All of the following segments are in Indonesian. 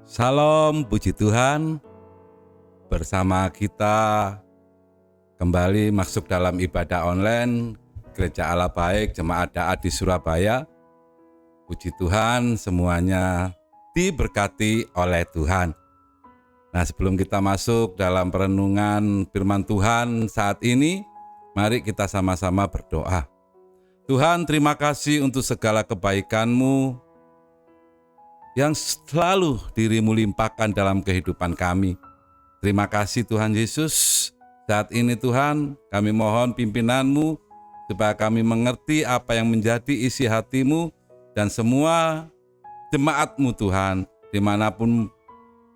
Salam, puji Tuhan. Bersama kita kembali masuk dalam ibadah online Gereja Allah Baik Jemaat Daat di Surabaya. Puji Tuhan, semuanya diberkati oleh Tuhan. Nah, sebelum kita masuk dalam perenungan firman Tuhan saat ini, mari kita sama-sama berdoa. Tuhan, terima kasih untuk segala kebaikan-Mu yang selalu diri-Mu limpahkan dalam kehidupan kami. Terima kasih Tuhan Yesus. Saat ini Tuhan, kami mohon pimpinan-Mu supaya kami mengerti apa yang menjadi isi hati-Mu dan semua jemaat-Mu Tuhan, dimanapun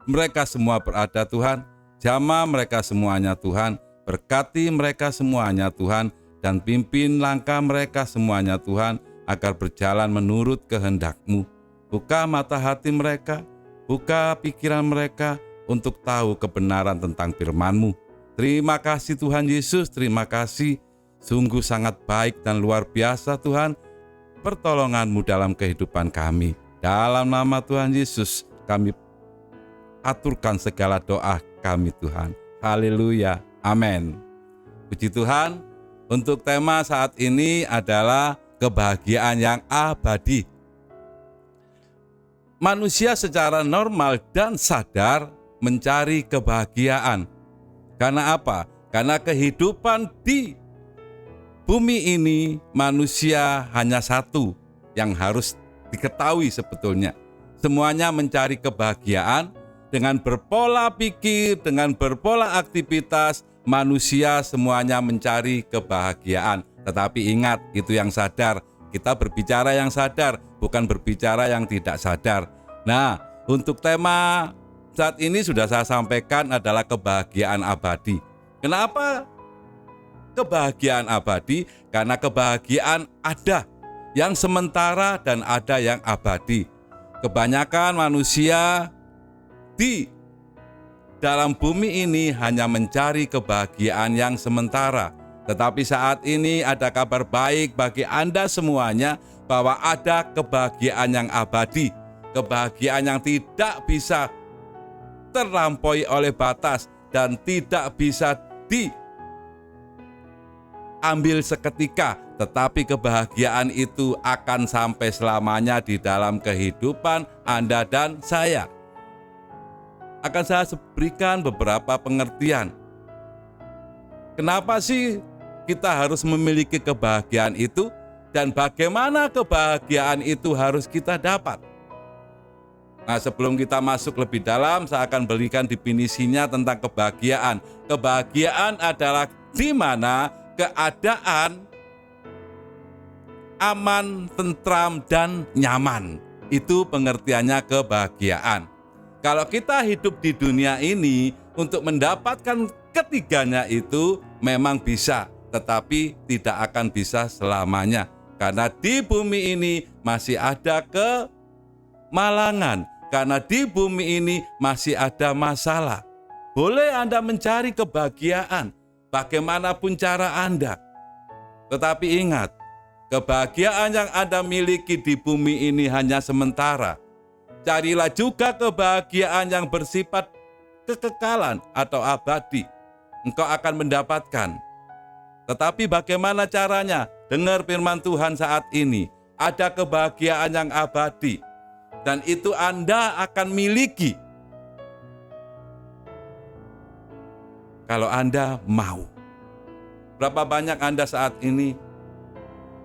mereka semua berada Tuhan, jamah mereka semuanya Tuhan, berkati mereka semuanya Tuhan, dan pimpin langkah mereka semuanya Tuhan, agar berjalan menurut kehendak-Mu. Buka mata hati mereka, buka pikiran mereka untuk tahu kebenaran tentang firman-Mu. Terima kasih Tuhan Yesus, terima kasih. Sungguh sangat baik dan luar biasa Tuhan, pertolongan-Mu dalam kehidupan kami. Dalam nama Tuhan Yesus, kami aturkan segala doa kami Tuhan. Haleluya, amin. Puji Tuhan, untuk tema saat ini adalah kebahagiaan yang abadi. Manusia secara normal dan sadar mencari kebahagiaan. Karena apa? Karena kehidupan di bumi ini manusia hanya satu yang harus diketahui sebetulnya. Semuanya mencari kebahagiaan dengan berpola pikir, dengan berpola aktivitas, manusia semuanya mencari kebahagiaan. Tetapi ingat, itu yang sadar. Kita berbicara yang sadar, bukan berbicara yang tidak sadar. Nah, untuk tema saat ini sudah saya sampaikan adalah kebahagiaan abadi. Kenapa kebahagiaan abadi? Karena kebahagiaan ada yang sementara dan ada yang abadi. Kebanyakan manusia di dalam bumi ini hanya mencari kebahagiaan yang sementara. Tetapi saat ini ada kabar baik bagi Anda semuanya bahwa ada kebahagiaan yang abadi, kebahagiaan yang tidak bisa terlampaui oleh batas dan tidak bisa diambil seketika, tetapi kebahagiaan itu akan sampai selamanya di dalam kehidupan Anda dan saya. Akan saya berikan beberapa pengertian. Kenapa sih kita harus memiliki kebahagiaan itu dan bagaimana kebahagiaan itu harus kita dapat? Nah, sebelum kita masuk lebih dalam, saya akan berikan definisinya tentang kebahagiaan. Kebahagiaan adalah di mana keadaan aman, tentram, dan nyaman. Itu pengertiannya kebahagiaan. Kalau kita hidup di dunia ini, untuk mendapatkan ketiganya itu memang bisa, tetapi tidak akan bisa selamanya. Karena di bumi ini masih ada kemalangan, karena di bumi ini masih ada masalah. Boleh Anda mencari kebahagiaan, bagaimanapun cara Anda. Tetapi ingat, kebahagiaan yang Anda miliki di bumi ini hanya sementara. Carilah juga kebahagiaan yang bersifat kekekalan atau abadi. Engkau akan mendapatkan. Tetapi bagaimana caranya? Dengar firman Tuhan saat ini. Ada kebahagiaan yang abadi. Dan itu Anda akan miliki. Kalau Anda mau. Berapa banyak Anda saat ini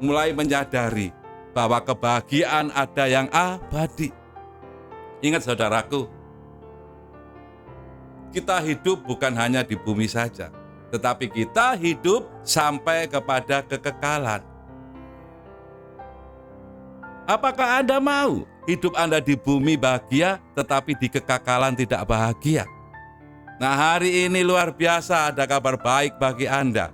mulai menyadari bahwa kebahagiaan ada yang abadi? Ingat saudaraku, kita hidup bukan hanya di bumi saja, tetapi kita hidup sampai kepada kekekalan. Apakah Anda mau hidup Anda di bumi bahagia, tetapi di kekekalan tidak bahagia? Nah, hari ini luar biasa ada kabar baik bagi Anda.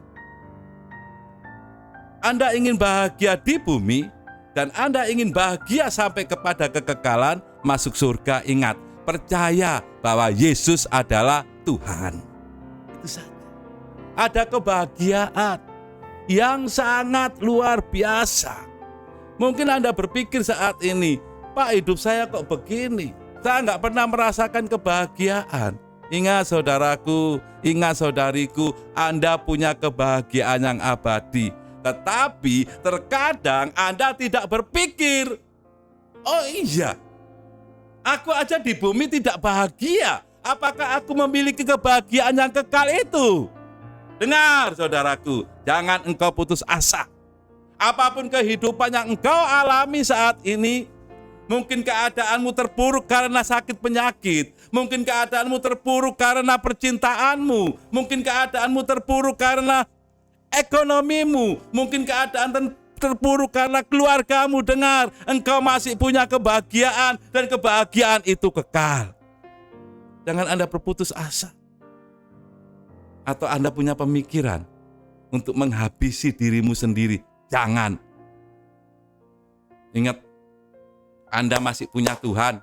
Anda ingin bahagia di bumi, dan Anda ingin bahagia sampai kepada kekekalan, masuk surga. Ingat, percaya bahwa Yesus adalah Tuhan. Itu saja. Ada kebahagiaan yang sangat luar biasa. Mungkin Anda berpikir saat ini, Pak, hidup saya kok begini? Saya nggak pernah merasakan kebahagiaan. Ingat saudaraku, ingat saudariku, Anda punya kebahagiaan yang abadi. Tetapi terkadang Anda tidak berpikir, oh iya, aku aja di bumi tidak bahagia. Apakah aku memiliki kebahagiaan yang kekal itu? Dengar saudaraku, jangan engkau putus asa. Apapun kehidupan yang engkau alami saat ini, mungkin keadaanmu terpuruk karena sakit penyakit, mungkin keadaanmu terpuruk karena percintaanmu, mungkin keadaanmu terpuruk karena ekonomimu, mungkin keadaan terpuruk karena keluargamu. Dengar, engkau masih punya kebahagiaan dan kebahagiaan itu kekal. Jangan Anda berputus asa. Atau Anda punya pemikiran untuk menghabisi dirimu sendiri. Jangan. Ingat, Anda masih punya Tuhan.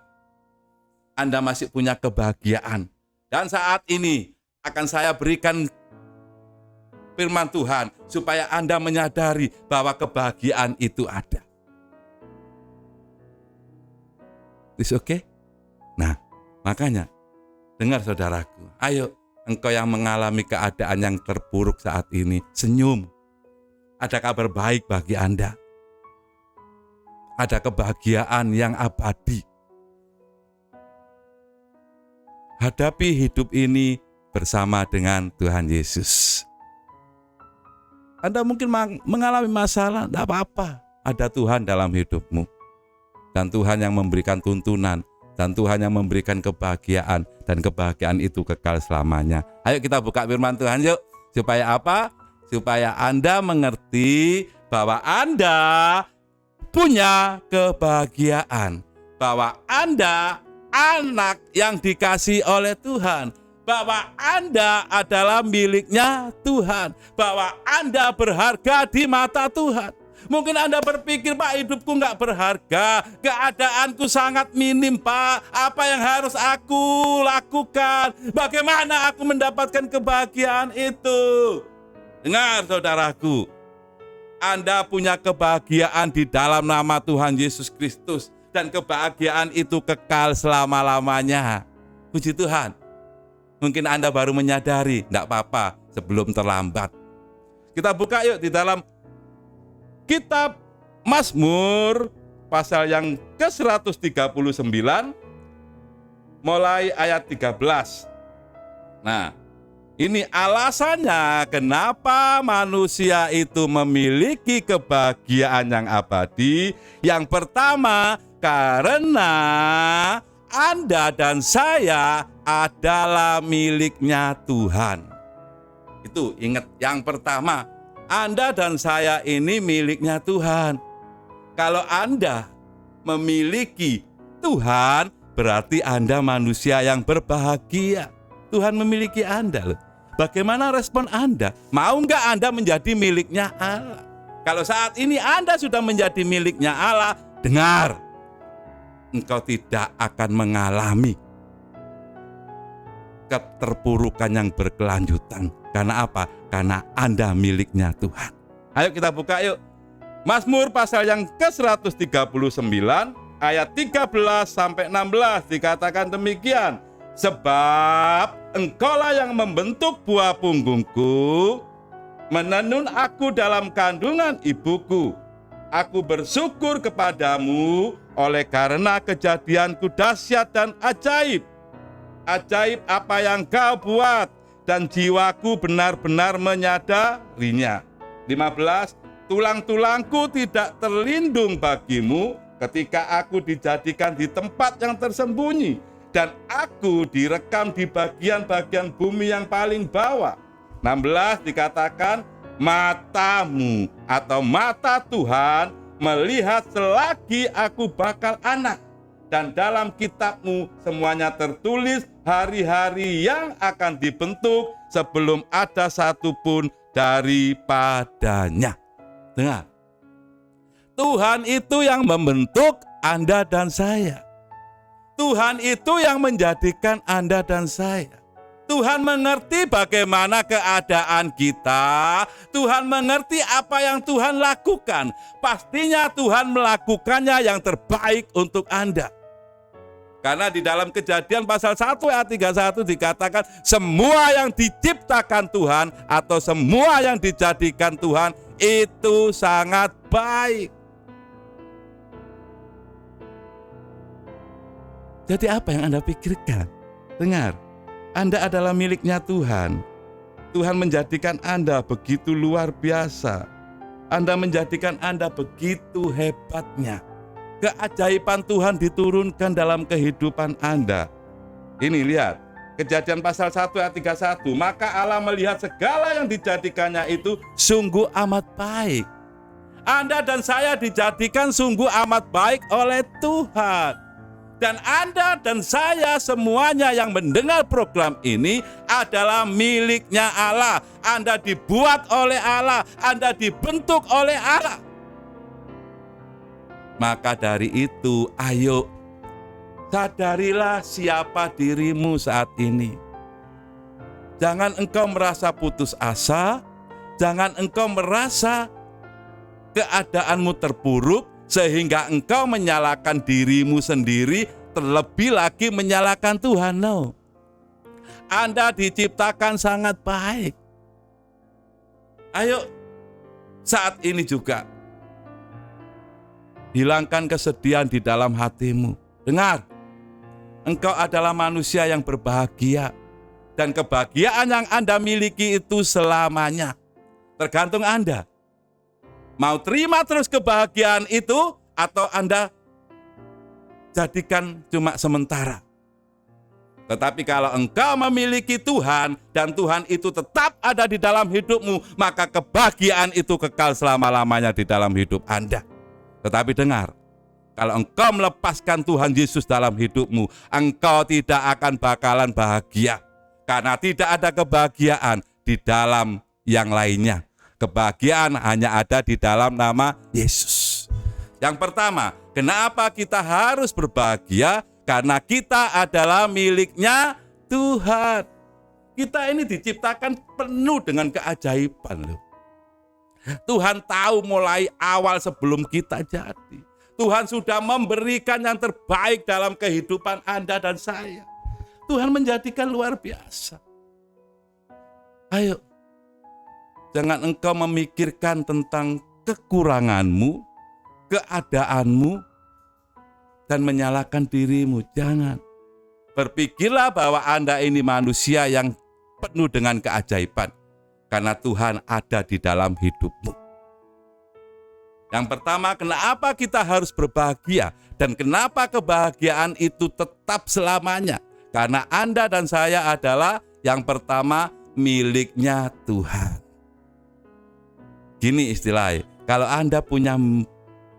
Anda masih punya kebahagiaan. Dan saat ini akan saya berikan firman Tuhan supaya Anda menyadari bahwa kebahagiaan itu ada. Is okay? Nah, makanya dengar saudaraku, ayo engkau yang mengalami keadaan yang terpuruk saat ini, senyum. Ada kabar baik bagi Anda. Ada kebahagiaan yang abadi. Hadapi hidup ini bersama dengan Tuhan Yesus. Anda mungkin mengalami masalah, tidak apa-apa. Ada Tuhan dalam hidupmu. Dan Tuhan yang memberikan tuntunan. Dan Tuhan yang memberikan kebahagiaan. Dan kebahagiaan itu kekal selamanya. Ayo kita buka firman Tuhan yuk. Supaya apa? Supaya Anda mengerti bahwa Anda punya kebahagiaan. Bahwa Anda anak yang dikasihi oleh Tuhan. Bahwa Anda adalah miliknya Tuhan. Bahwa Anda berharga di mata Tuhan. Mungkin Anda berpikir, Pak, hidupku nggak berharga. Keadaanku sangat minim, Pak. Apa yang harus aku lakukan? Bagaimana aku mendapatkan kebahagiaan itu? Dengar saudaraku, Anda punya kebahagiaan di dalam nama Tuhan Yesus Kristus. Dan kebahagiaan itu kekal selama-lamanya. Puji Tuhan. Mungkin Anda baru menyadari, tidak apa-apa sebelum terlambat. Kita buka yuk di dalam kitab Mazmur pasal yang ke-139 mulai ayat 13. Nah, ini alasannya kenapa manusia itu memiliki kebahagiaan yang abadi. Yang pertama, karena Anda dan saya adalah miliknya Tuhan. Itu ingat, yang pertama, Anda dan saya ini miliknya Tuhan. Kalau Anda memiliki Tuhan, berarti Anda manusia yang berbahagia. Tuhan memiliki Anda loh. Bagaimana respon Anda? Mau nggak Anda menjadi miliknya Allah? Kalau saat ini Anda sudah menjadi miliknya Allah, dengar, engkau tidak akan mengalami keterpurukan yang berkelanjutan. Karena apa? Karena Anda miliknya Tuhan. Ayo kita buka yuk. Mazmur pasal yang ke-139 ayat 13 sampai 16 dikatakan demikian. Sebab engkaulah yang membentuk buah punggungku, menenun aku dalam kandungan ibuku. Aku bersyukur kepadamu oleh karena kejadianku dahsyat dan ajaib. Ajaib apa yang kau buat, dan jiwaku benar-benar menyadarinya. 15. Tulang-tulangku tidak terlindung bagimu ketika aku dijadikan di tempat yang tersembunyi, dan aku direkam di bagian-bagian bumi yang paling bawah. 16 dikatakan, matamu atau mata Tuhan melihat selagi aku bakal anak. Dan dalam kitabmu semuanya tertulis hari-hari yang akan dibentuk sebelum ada satupun daripadanya. Dengar, Tuhan itu yang membentuk Anda dan saya. Tuhan itu yang menjadikan Anda dan saya. Tuhan mengerti bagaimana keadaan kita. Tuhan mengerti apa yang Tuhan lakukan. Pastinya Tuhan melakukannya yang terbaik untuk Anda. Karena di dalam Kejadian pasal 1 ayat 31 dikatakan semua yang diciptakan Tuhan atau semua yang dijadikan Tuhan itu sangat baik. Jadi apa yang Anda pikirkan? Dengar, Anda adalah miliknya Tuhan. Tuhan menjadikan Anda begitu luar biasa. Anda menjadikan Anda begitu hebatnya. Keajaiban Tuhan diturunkan dalam kehidupan Anda. Ini lihat, Kejadian pasal 1 ayat 31. Maka Allah melihat segala yang dijadikannya itu sungguh amat baik. Anda dan saya dijadikan sungguh amat baik oleh Tuhan. Dan Anda dan saya semuanya yang mendengar program ini adalah miliknya Allah. Anda dibuat oleh Allah, Anda dibentuk oleh Allah. Maka dari itu, ayo sadarilah siapa dirimu saat ini. Jangan engkau merasa putus asa, jangan engkau merasa keadaanmu terpuruk sehingga engkau menyalahkan dirimu sendiri, terlebih lagi menyalahkan Tuhan. No. Anda diciptakan sangat baik. Ayo saat ini juga hilangkan kesedihan di dalam hatimu. Dengar, engkau adalah manusia yang berbahagia. Dan kebahagiaan yang Anda miliki itu selamanya. Tergantung Anda. Mau terima terus kebahagiaan itu atau Anda jadikan cuma sementara. Tetapi kalau engkau memiliki Tuhan dan Tuhan itu tetap ada di dalam hidupmu, maka kebahagiaan itu kekal selama-lamanya di dalam hidup Anda. Tetapi dengar, kalau engkau melepaskan Tuhan Yesus dalam hidupmu, engkau tidak akan bakalan bahagia. Karena tidak ada kebahagiaan di dalam yang lainnya. Kebahagiaan hanya ada di dalam nama Yesus. Yang pertama, kenapa kita harus berbahagia? Karena kita adalah miliknya Tuhan. Kita ini diciptakan penuh dengan keajaiban loh. Tuhan tahu mulai awal sebelum kita jadi. Tuhan sudah memberikan yang terbaik dalam kehidupan Anda dan saya. Tuhan menjadikan luar biasa. Ayo, jangan engkau memikirkan tentang kekuranganmu, keadaanmu, dan menyalahkan dirimu. Jangan. Berpikirlah bahwa Anda ini manusia yang penuh dengan keajaiban. Karena Tuhan ada di dalam hidupmu. Yang pertama, kenapa kita harus berbahagia? Dan kenapa kebahagiaan itu tetap selamanya? Karena Anda dan saya adalah yang pertama miliknya Tuhan. Gini istilahnya, kalau Anda punya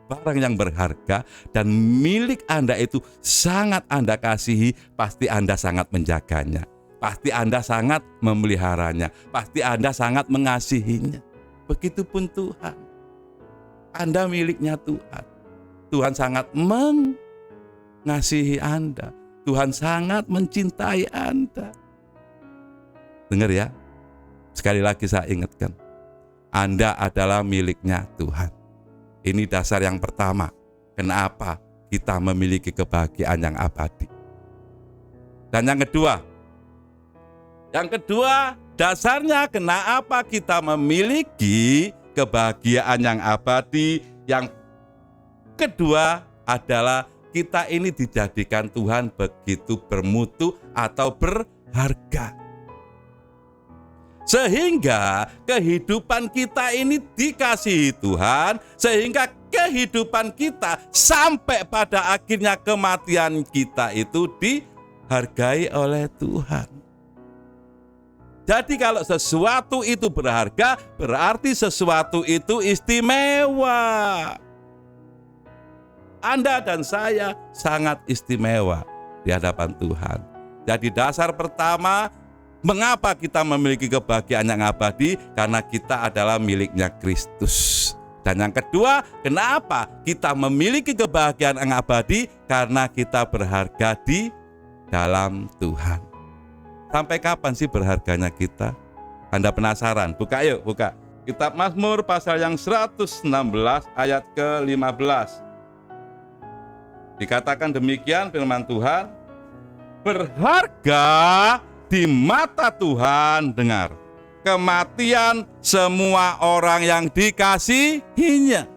barang yang berharga dan milik Anda itu sangat Anda kasihi, pasti Anda sangat menjaganya. Pasti Anda sangat memeliharanya. Pasti Anda sangat mengasihinya. Begitupun Tuhan. Anda miliknya Tuhan. Tuhan sangat mengasihi Anda. Tuhan sangat mencintai Anda. Dengar ya. Sekali lagi saya ingatkan. Anda adalah miliknya Tuhan. Ini dasar yang pertama. Kenapa kita memiliki kebahagiaan yang abadi. Dan yang kedua, dasarnya kenapa kita memiliki kebahagiaan yang abadi. Yang kedua adalah kita ini dijadikan Tuhan begitu bermutu atau berharga. Sehingga kehidupan kita ini dikasihi Tuhan, sehingga kehidupan kita sampai pada akhirnya kematian kita itu dihargai oleh Tuhan. Jadi kalau sesuatu itu berharga, berarti sesuatu itu istimewa. Anda dan saya sangat istimewa di hadapan Tuhan. Jadi dasar pertama, mengapa kita memiliki kebahagiaan yang abadi? Karena kita adalah miliknya Kristus. Dan yang kedua, kenapa kita memiliki kebahagiaan yang abadi? Karena kita berharga di dalam Tuhan. Sampai kapan sih berharganya kita? Anda penasaran? Buka yuk, buka. Kitab Mazmur pasal yang 116 ayat ke-15. Dikatakan demikian firman Tuhan, berharga di mata Tuhan. Dengar, kematian semua orang yang dikasihinya.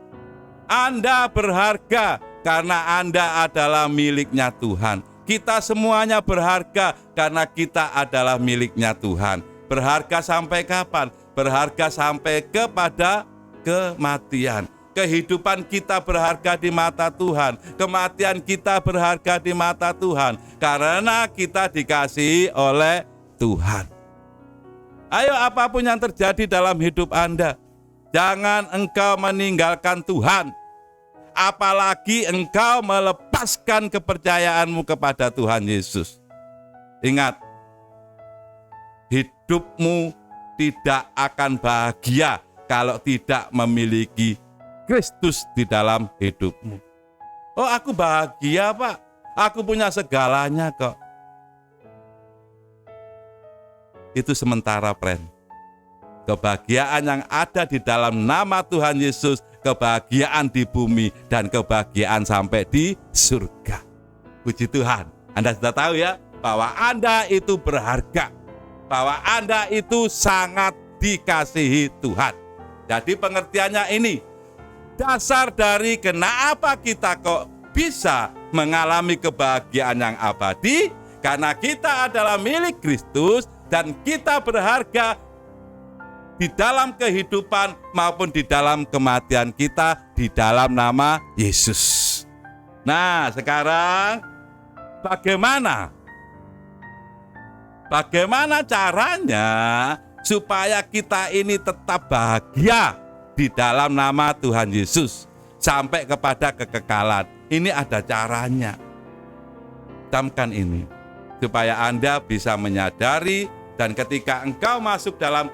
Anda berharga karena Anda adalah miliknya Tuhan. Kita semuanya berharga karena kita adalah miliknya Tuhan. Berharga sampai kapan? Berharga sampai kepada kematian. Kehidupan kita berharga di mata Tuhan. Kematian kita berharga di mata Tuhan. Karena kita dikasihi oleh Tuhan. Ayo, apapun yang terjadi dalam hidup Anda, jangan engkau meninggalkan Tuhan. Apalagi engkau melepaskan kepercayaanmu kepada Tuhan Yesus. Ingat, hidupmu tidak akan bahagia kalau tidak memiliki Kristus di dalam hidupmu. Oh, aku bahagia, Pak. Aku punya segalanya kok. Itu sementara, friend. Kebahagiaan yang ada di dalam nama Tuhan Yesus, kebahagiaan di bumi, dan kebahagiaan sampai di surga. Puji Tuhan. Anda sudah tahu ya, bahwa Anda itu berharga, bahwa Anda itu sangat dikasihi Tuhan. Jadi pengertiannya ini, dasar dari kenapa kita kok bisa mengalami kebahagiaan yang abadi, karena kita adalah milik Kristus dan kita berharga di dalam kehidupan maupun di dalam kematian kita di dalam nama Yesus. Nah, sekarang bagaimana caranya supaya kita ini tetap bahagia di dalam nama Tuhan Yesus sampai kepada kekekalan? Ini ada caranya. Camkan ini supaya Anda bisa menyadari, dan ketika engkau masuk dalam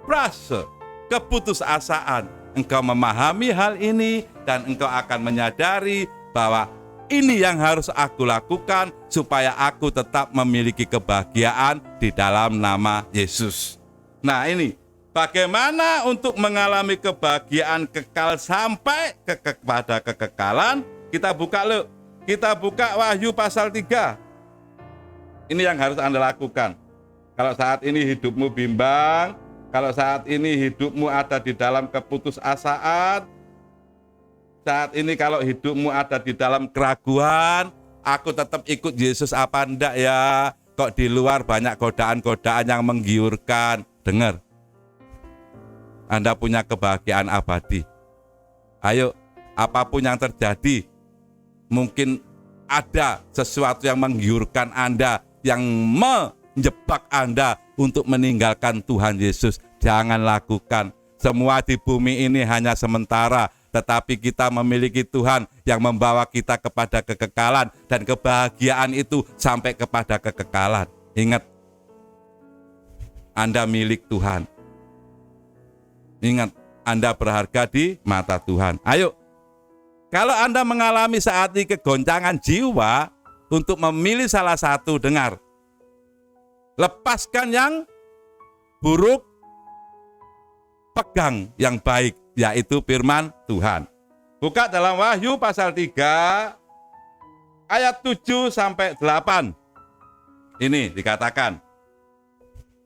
frase keputusasaan, engkau memahami hal ini dan engkau akan menyadari bahwa ini yang harus aku lakukan supaya aku tetap memiliki kebahagiaan di dalam nama Yesus. Nah, ini bagaimana untuk mengalami kebahagiaan kekal sampai kepada kekekalan? Kita buka Wahyu pasal 3. Ini yang harus Anda lakukan. Kalau saat ini hidupmu bimbang, kalau saat ini hidupmu ada di dalam keputusasaan, saat ini kalau hidupmu ada di dalam keraguan, aku tetap ikut Yesus apa enggak ya? Kok di luar banyak godaan-godaan yang menggiurkan. Dengar, Anda punya kebahagiaan abadi. Ayo, apapun yang terjadi, mungkin ada sesuatu yang menggiurkan Anda, yang menjebak Anda untuk meninggalkan Tuhan Yesus. Jangan lakukan. Semua di bumi ini hanya sementara, tetapi kita memiliki Tuhan yang membawa kita kepada kekekalan, dan kebahagiaan itu sampai kepada kekekalan. Ingat, Anda milik Tuhan. Ingat, Anda berharga di mata Tuhan. Ayo, kalau Anda mengalami saat ini kegoncangan jiwa untuk memilih salah satu, dengar, lepaskan yang buruk, pegang yang baik, yaitu firman Tuhan. Buka dalam Wahyu pasal 3 ayat 7 sampai 8. Ini dikatakan,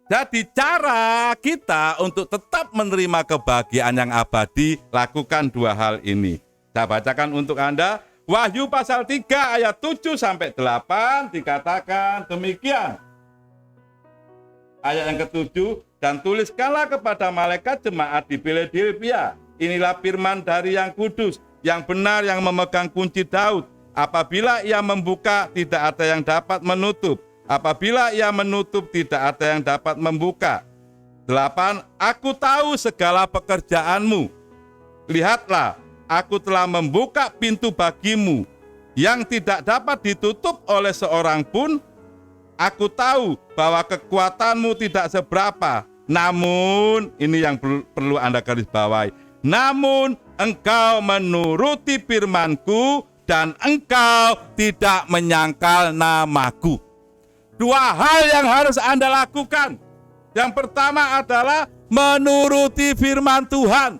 jadi cara kita untuk tetap menerima kebahagiaan yang abadi, lakukan dua hal ini. Saya bacakan untuk Anda. Wahyu pasal 3 ayat 7 sampai 8 dikatakan demikian. Ayat yang ke-7, dan tuliskanlah kepada malaikat jemaat di Filadelfia, inilah firman dari yang kudus, yang benar, yang memegang kunci Daud. Apabila ia membuka, tidak ada yang dapat menutup. Apabila ia menutup, tidak ada yang dapat membuka. 8, aku tahu segala pekerjaanmu. Lihatlah, aku telah membuka pintu bagimu, yang tidak dapat ditutup oleh seorang pun. Aku tahu bahwa kekuatanmu tidak seberapa. Namun, ini yang perlu Anda garis bawahi. Namun, engkau menuruti firmanku dan engkau tidak menyangkal namaku. Dua hal yang harus Anda lakukan. Yang pertama adalah menuruti firman Tuhan.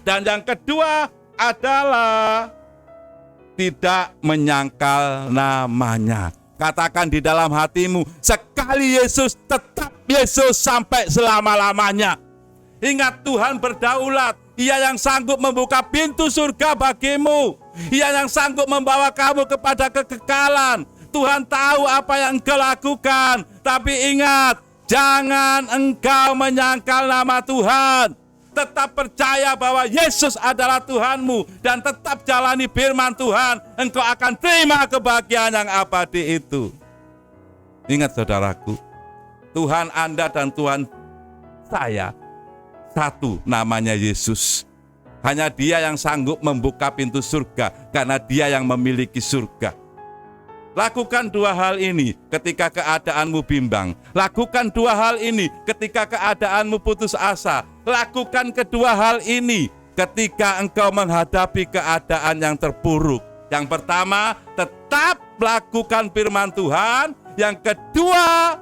Dan yang kedua adalah tidak menyangkal namanya. Katakan di dalam hatimu, sekali Yesus, tetap Yesus sampai selama-lamanya. Ingat, Tuhan berdaulat. Ia yang sanggup membuka pintu surga bagimu. Ia yang sanggup membawa kamu kepada kekekalan. Tuhan tahu apa yang engkau lakukan. Tapi ingat, jangan engkau menyangkal nama Tuhan. Tetap percaya bahwa Yesus adalah Tuhanmu dan tetap jalani firman Tuhan. Engkau akan terima kebahagiaan yang abadi itu. Ingat saudaraku, Tuhan Anda dan Tuhan saya satu, namanya Yesus. Hanya Dia yang sanggup membuka pintu surga karena Dia yang memiliki surga. Lakukan dua hal ini ketika keadaanmu bimbang. Lakukan dua hal ini ketika keadaanmu putus asa. Lakukan kedua hal ini ketika engkau menghadapi keadaan yang terpuruk. Yang pertama, tetap lakukan firman Tuhan. Yang kedua,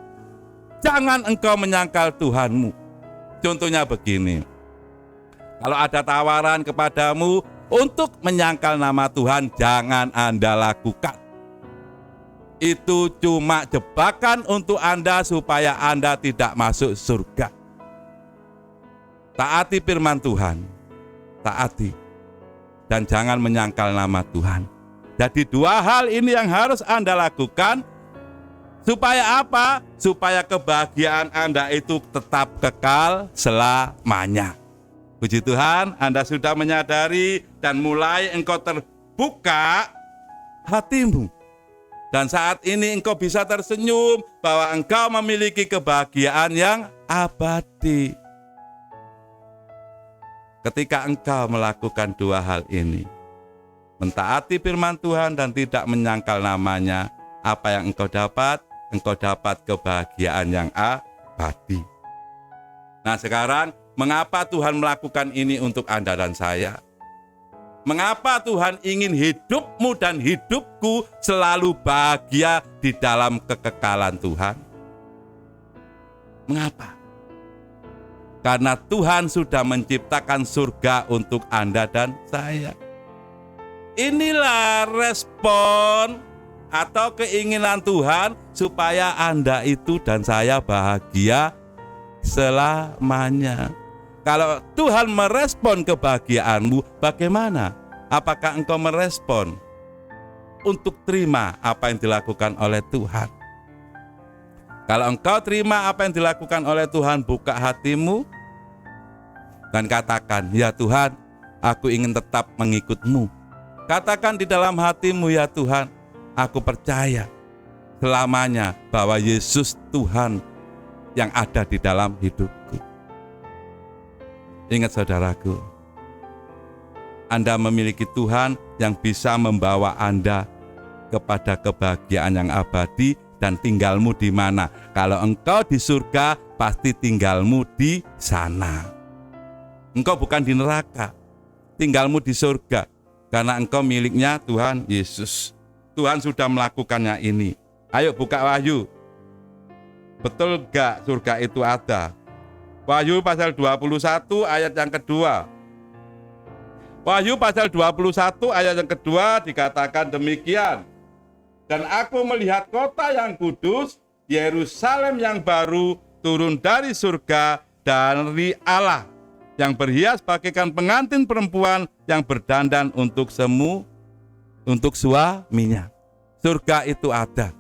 jangan engkau menyangkal Tuhanmu. Contohnya begini, kalau ada tawaran kepadamu untuk menyangkal nama Tuhan, jangan Anda lakukan. Itu cuma jebakan untuk Anda supaya Anda tidak masuk surga. Taati firman Tuhan, taati, dan jangan menyangkal nama Tuhan. Jadi dua hal ini yang harus Anda lakukan. Supaya apa? Supaya kebahagiaan Anda itu tetap kekal selamanya. Puji Tuhan, Anda sudah menyadari dan mulai engkau terbuka hatimu. Dan saat ini engkau bisa tersenyum bahwa engkau memiliki kebahagiaan yang abadi. Ketika engkau melakukan dua hal ini, mentaati firman Tuhan dan tidak menyangkal namanya, apa yang engkau dapat? Engkau dapat kebahagiaan yang abadi. Nah sekarang, mengapa Tuhan melakukan ini untuk Anda dan saya? Mengapa Tuhan ingin hidupmu dan hidupku selalu bahagia di dalam kekekalan Tuhan? Mengapa? Karena Tuhan sudah menciptakan surga untuk Anda dan saya. Inilah respon atau keinginan Tuhan supaya Anda itu dan saya bahagia selamanya. Kalau Tuhan merespon kebahagiaanmu, bagaimana? Apakah engkau merespon untuk terima apa yang dilakukan oleh Tuhan? Kalau engkau terima apa yang dilakukan oleh Tuhan, buka hatimu dan katakan, ya Tuhan, aku ingin tetap mengikut-Mu. Katakan di dalam hatimu, ya Tuhan, aku percaya selamanya bahwa Yesus Tuhan yang ada di dalam hidupku. Ingat saudaraku, Anda memiliki Tuhan yang bisa membawa Anda kepada kebahagiaan yang abadi. Dan tinggalmu di mana? Kalau engkau di surga, pasti tinggalmu di sana. Engkau bukan di neraka, tinggalmu di surga. Karena engkau miliknya Tuhan Yesus. Tuhan sudah melakukannya ini. Ayo buka Wahyu. Betul gak surga itu ada? Wahyu pasal 21 ayat yang kedua. Wahyu pasal 21 ayat yang kedua dikatakan demikian. Dan aku melihat kota yang kudus, Yerusalem yang baru, turun dari surga dari Allah, yang berhias bagaikan pengantin perempuan yang berdandan untuk suaminya. Surga itu ada.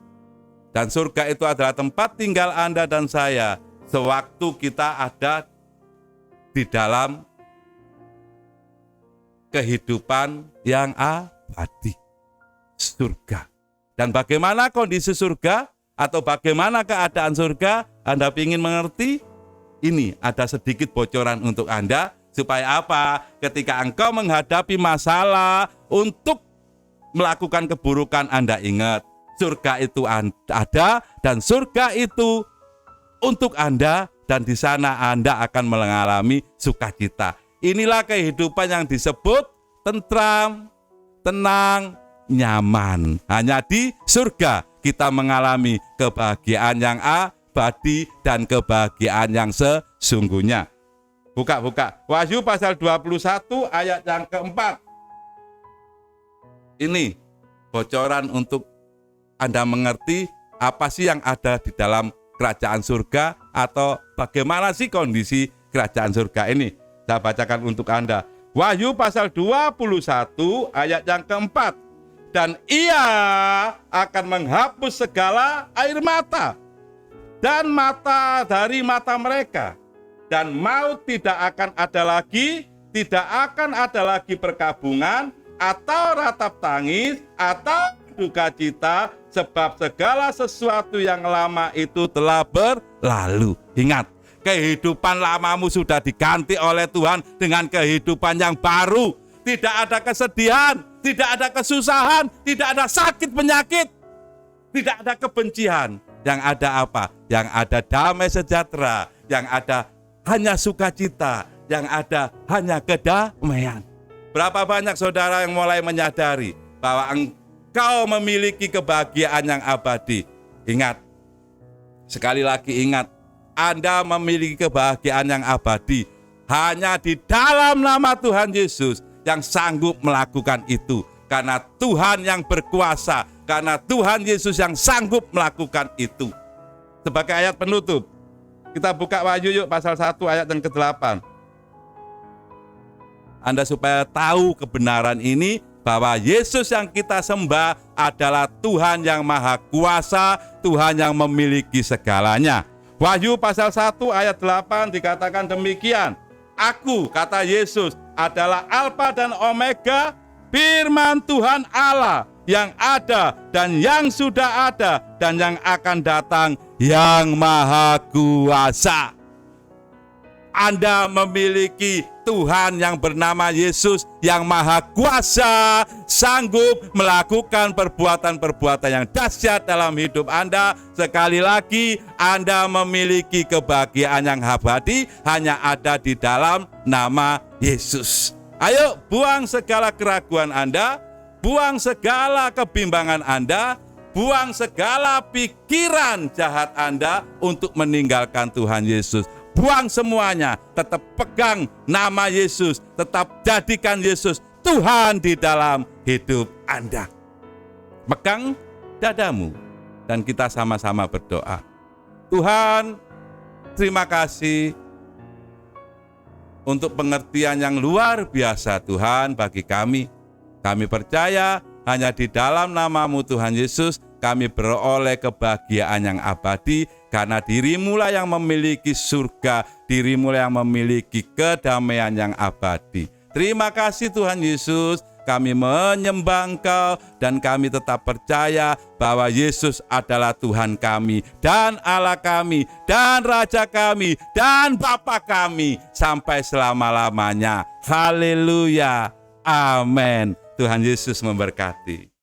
Dan surga itu adalah tempat tinggal Anda dan saya sewaktu kita ada di dalam kehidupan yang abadi. Surga. Dan bagaimana kondisi surga atau bagaimana keadaan surga? Anda ingin mengerti? Ini ada sedikit bocoran untuk Anda. Supaya apa? Ketika engkau menghadapi masalah untuk melakukan keburukan, Anda ingat. Surga itu ada dan surga itu untuk Anda, dan di sana Anda akan mengalami sukacita. Inilah kehidupan yang disebut tentram, tenang, nyaman. Hanya di surga kita mengalami kebahagiaan yang abadi dan kebahagiaan yang sesungguhnya. Buka. Wahyu pasal 21 ayat yang keempat. Ini bocoran untuk Anda mengerti apa sih yang ada di dalam kerajaan surga, atau bagaimana sih kondisi kerajaan surga ini. Saya bacakan untuk Anda. Wahyu pasal 21 ayat yang keempat. Dan ia akan menghapus segala air mata dan mata dari mata mereka. Dan maut tidak akan ada lagi, tidak akan ada lagi perkabungan, atau ratap tangis, atau duka cita, sebab segala sesuatu yang lama itu telah berlalu. Ingat, kehidupan lamamu sudah diganti oleh Tuhan dengan kehidupan yang baru. Tidak ada kesedihan, tidak ada kesusahan, tidak ada sakit penyakit, tidak ada kebencian. Yang ada apa? Yang ada damai sejahtera, yang ada hanya sukacita, yang ada hanya kedamaian. Berapa banyak saudara yang mulai menyadari bahwa engkau memiliki kebahagiaan yang abadi. Ingat, sekali lagi ingat, Anda memiliki kebahagiaan yang abadi hanya di dalam nama Tuhan Yesus yang sanggup melakukan itu. Karena Tuhan yang berkuasa, karena Tuhan Yesus yang sanggup melakukan itu. Sebagai ayat penutup, kita buka Wahyu yuk pasal 1 ayat yang ke-8. Anda supaya tahu kebenaran ini, bahwa Yesus yang kita sembah adalah Tuhan yang maha kuasa, Tuhan yang memiliki segalanya. Wahyu pasal 1 ayat 8 dikatakan demikian. Aku, kata Yesus, adalah Alfa dan Omega, firman Tuhan Allah yang ada dan yang sudah ada dan yang akan datang, yang maha kuasa. Anda memiliki Tuhan yang bernama Yesus yang maha kuasa, sanggup melakukan perbuatan-perbuatan yang dahsyat dalam hidup Anda. Sekali lagi, Anda memiliki kebahagiaan yang abadi hanya ada di dalam nama Yesus. Ayo, buang segala keraguan Anda, buang segala kebimbangan Anda, buang segala pikiran jahat Anda untuk meninggalkan Tuhan Yesus. Buang semuanya, tetap pegang nama Yesus, tetap jadikan Yesus Tuhan di dalam hidup Anda. Pegang dadamu dan kita sama-sama berdoa. Tuhan, terima kasih untuk pengertian yang luar biasa Tuhan bagi kami. Kami percaya hanya di dalam nama-Mu Tuhan Yesus kami beroleh kebahagiaan yang abadi, karena dirimulah yang memiliki surga, dirimulah yang memiliki kedamaian yang abadi. Terima kasih Tuhan Yesus, kami menyembah Engkau dan kami tetap percaya bahwa Yesus adalah Tuhan kami dan Allah kami dan Raja kami dan Bapa kami sampai selama-lamanya. Haleluya, amin. Tuhan Yesus memberkati.